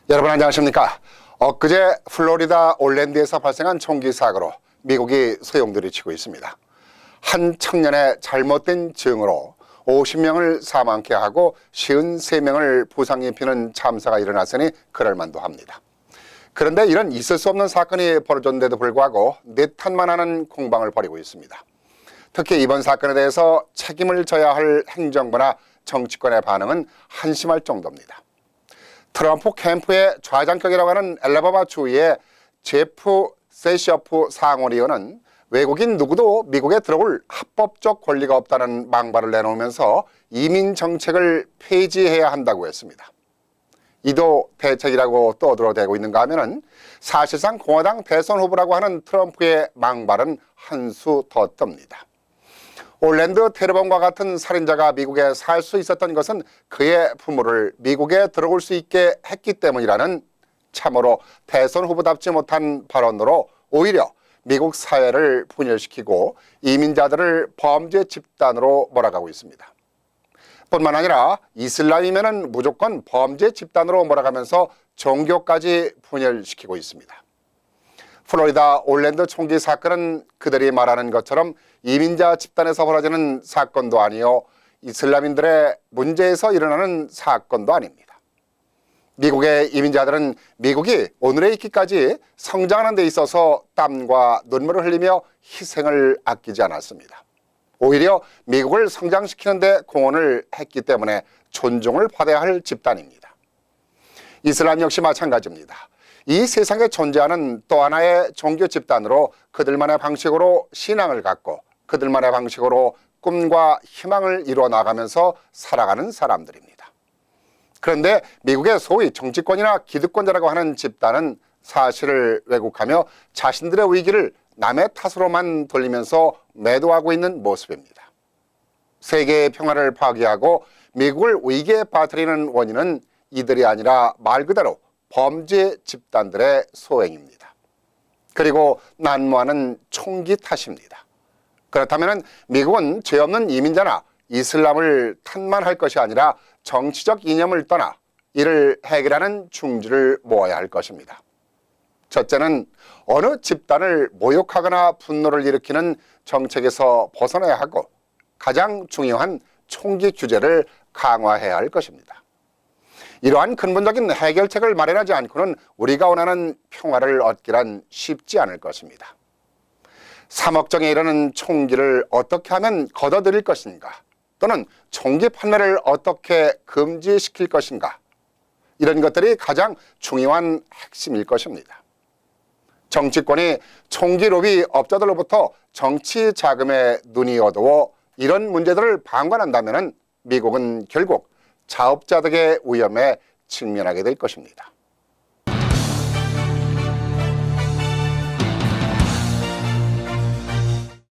여러분 안녕하십니까? 엊그제 플로리다 올랜드에서 발생한 총기 사고로 미국이 소용돌이 치고 있습니다. 한 청년의 잘못된 증오로 50명을 사망케 하고 53명을 부상 입히는 참사가 일어났으니 그럴만도 합니다. 그런데 이런 있을 수 없는 사건이 벌어졌는데도 불구하고 내탓만 하는 공방을 벌이고 있습니다. 특히 이번 사건에 대해서 책임을 져야 할 행정부나 정치권의 반응은 한심할 정도입니다. 트럼프 캠프의 좌장격이라고 하는 엘라바마 주의 제프 세셔프 상원의원은 외국인 누구도 미국에 들어올 합법적 권리가 없다는 망발을 내놓으면서 이민 정책을 폐지해야 한다고 했습니다. 이도 대책이라고 떠들어대고 있는가 하면은 사실상 공화당 대선 후보라고 하는 트럼프의 망발은 한 수 더 뜹니다. 올랜드 테러범과 같은 살인자가 미국에 살 수 있었던 것은 그의 부모를 미국에 들어올 수 있게 했기 때문이라는 참으로 대선 후보답지 못한 발언으로 오히려 미국 사회를 분열시키고 이민자들을 범죄 집단으로 몰아가고 있습니다. 뿐만 아니라 이슬람이면은 무조건 범죄 집단으로 몰아가면서 종교까지 분열시키고 있습니다. 플로리다 올랜드 총기 사건은 그들이 말하는 것처럼 이민자 집단에서 벌어지는 사건도 아니요 이슬람인들의 문제에서 일어나는 사건도 아닙니다. 미국의 이민자들은 미국이 오늘에 있기까지 성장하는 데 있어서 땀과 눈물을 흘리며 희생을 아끼지 않았습니다. 오히려 미국을 성장시키는 데 공헌을 했기 때문에 존중을 받아야 할 집단입니다. 이슬람 역시 마찬가지입니다. 이 세상에 존재하는 또 하나의 종교 집단으로 그들만의 방식으로 신앙을 갖고 그들만의 방식으로 꿈과 희망을 이루어 나가면서 살아가는 사람들입니다. 그런데 미국의 소위 정치권이나 기득권자라고 하는 집단은 사실을 왜곡하며 자신들의 위기를 남의 탓으로만 돌리면서 매도하고 있는 모습입니다. 세계의 평화를 파괴하고 미국을 위기에 빠뜨리는 원인은 이들이 아니라 말 그대로 범죄 집단들의 소행입니다. 그리고 난무하는 총기 탓입니다. 그렇다면 미국은 죄 없는 이민자나 이슬람을 탓만 것이 아니라 정치적 이념을 떠나 이를 해결하는 중지를 모아야 할 것입니다. 첫째는 어느 집단을 모욕하거나 분노를 일으키는 정책에서 벗어나야 하고 가장 중요한 총기 규제를 강화해야 할 것입니다. 이러한 근본적인 해결책을 마련하지 않고는 우리가 원하는 평화를 얻기란 쉽지 않을 것입니다. 3억 정에 이르는 총기를 어떻게 하면 걷어들일 것인가, 또는 총기 판매를 어떻게 금지시킬 것인가, 이런 것들이 가장 중요한 핵심일 것입니다. 정치권이 총기 로비 업자들로부터 정치 자금에 눈이 어두워 이런 문제들을 방관한다면 미국은 결국 자업자득의 위험에 직면하게 될 것입니다.